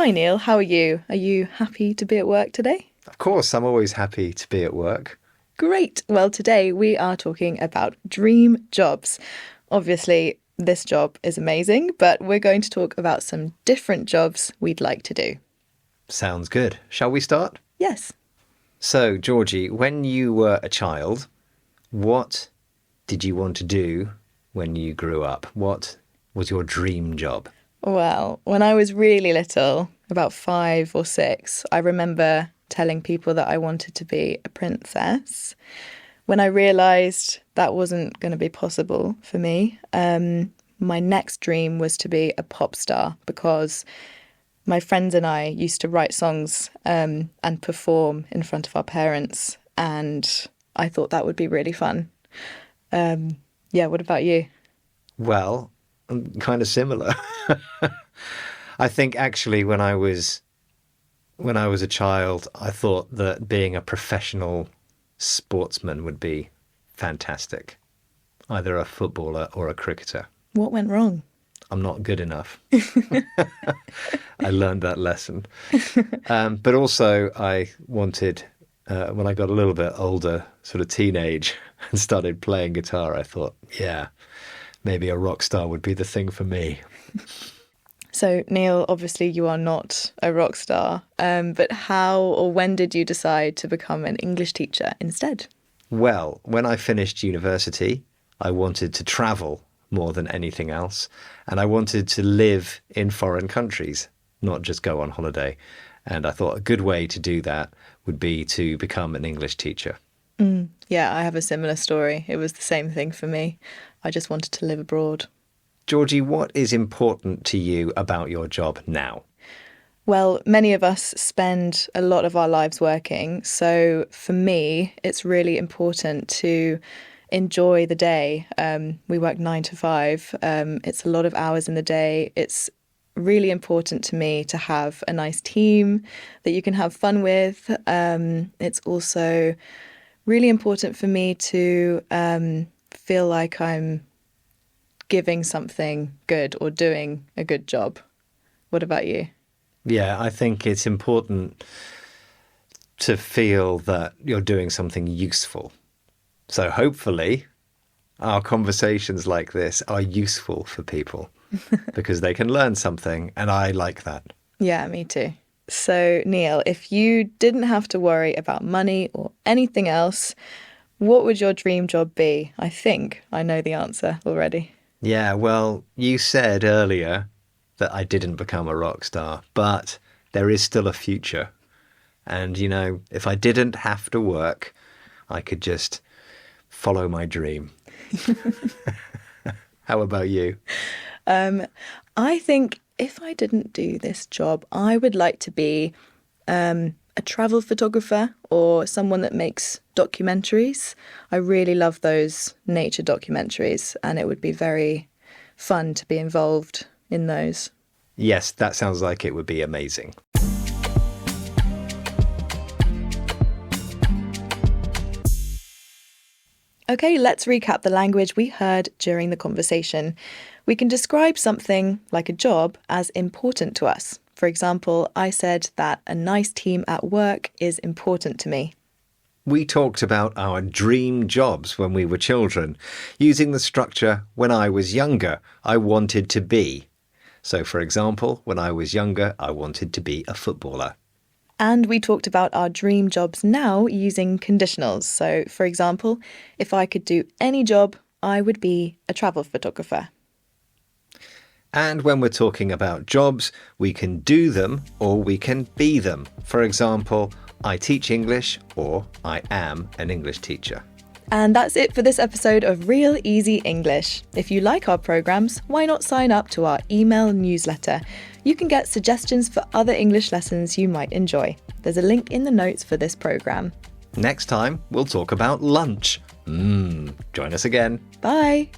Hi Neil, how are you? Are you happy to be at work today? Of course, I'm always happy to be at work. Great. Well, today we are talking about dream jobs. Obviously, this job is amazing, but we're going to talk about some different jobs we'd like to do. Sounds good. Shall we start? Yes. So, Georgie, when you were a child, what did you want to do when you grew up? What was your dream job? Well, when I was really little, about 5 or 6, I remember telling people that I wanted to be a princess. When I realised that wasn't going to be possible for me, my next dream was to be a pop star because my friends and I used to write songs and perform in front of our parents, and I thought that would be really fun. What about you? Well, kind of similar. I think actually when I was a child, I thought that being a professional sportsman would be fantastic. Either a footballer or a cricketer. What went wrong? I'm not good enough. I learned that lesson. But also I wanted, when I got a little bit older, sort of teenage, and started playing guitar, I thought, yeah, maybe a rock star would be the thing for me. So, Neil, obviously you are not a rock star, but how or when did you decide to become an English teacher instead? Well, when I finished university, I wanted to travel more than anything else, and I wanted to live in foreign countries, not just go on holiday. And I thought a good way to do that would be to become an English teacher. Yeah, I have a similar story. It was the same thing for me. I just wanted to live abroad. Georgie, what is important to you about your job now? Well, many of us spend a lot of our lives working. So for me, it's really important to enjoy the day. We work 9 to 5. It's a lot of hours in the day. It's really important to me to have a nice team that you can have fun with. It's also really important for me to feel like I'm giving something good or doing a good job. What about you? Yeah, I think it's important to feel that you're doing something useful. So hopefully our conversations like this are useful for people because they can learn something, and I like that. Yeah, me too. So, Neil, if you didn't have to worry about money or anything else, what would your dream job be? I think I know the answer already. Yeah, well, you said earlier that I didn't become a rock star, but there is still a future. And, you know, if I didn't have to work, I could just follow my dream. How about you? I think if I didn't do this job, I would like to be a travel photographer or someone that makes documentaries. I really love those nature documentaries, and it would be very fun to be involved in those. Yes, that sounds like it would be amazing. Okay, let's recap the language we heard during the conversation. We can describe something like a job as important to us. For example, I said that a nice team at work is important to me. We talked about our dream jobs when we were children, using the structure when I was younger, I wanted to be. So, for example, when I was younger, I wanted to be a footballer. And we talked about our dream jobs now using conditionals. So, for example, if I could do any job, I would be a travel photographer. And when we're talking about jobs, we can do them or we can be them. For example, I teach English or I am an English teacher. And that's it for this episode of Real Easy English. If you like our programmes, why not sign up to our email newsletter? You can get suggestions for other English lessons you might enjoy. There's a link in the notes for this programme. Next time, we'll talk about lunch. Join us again. Bye!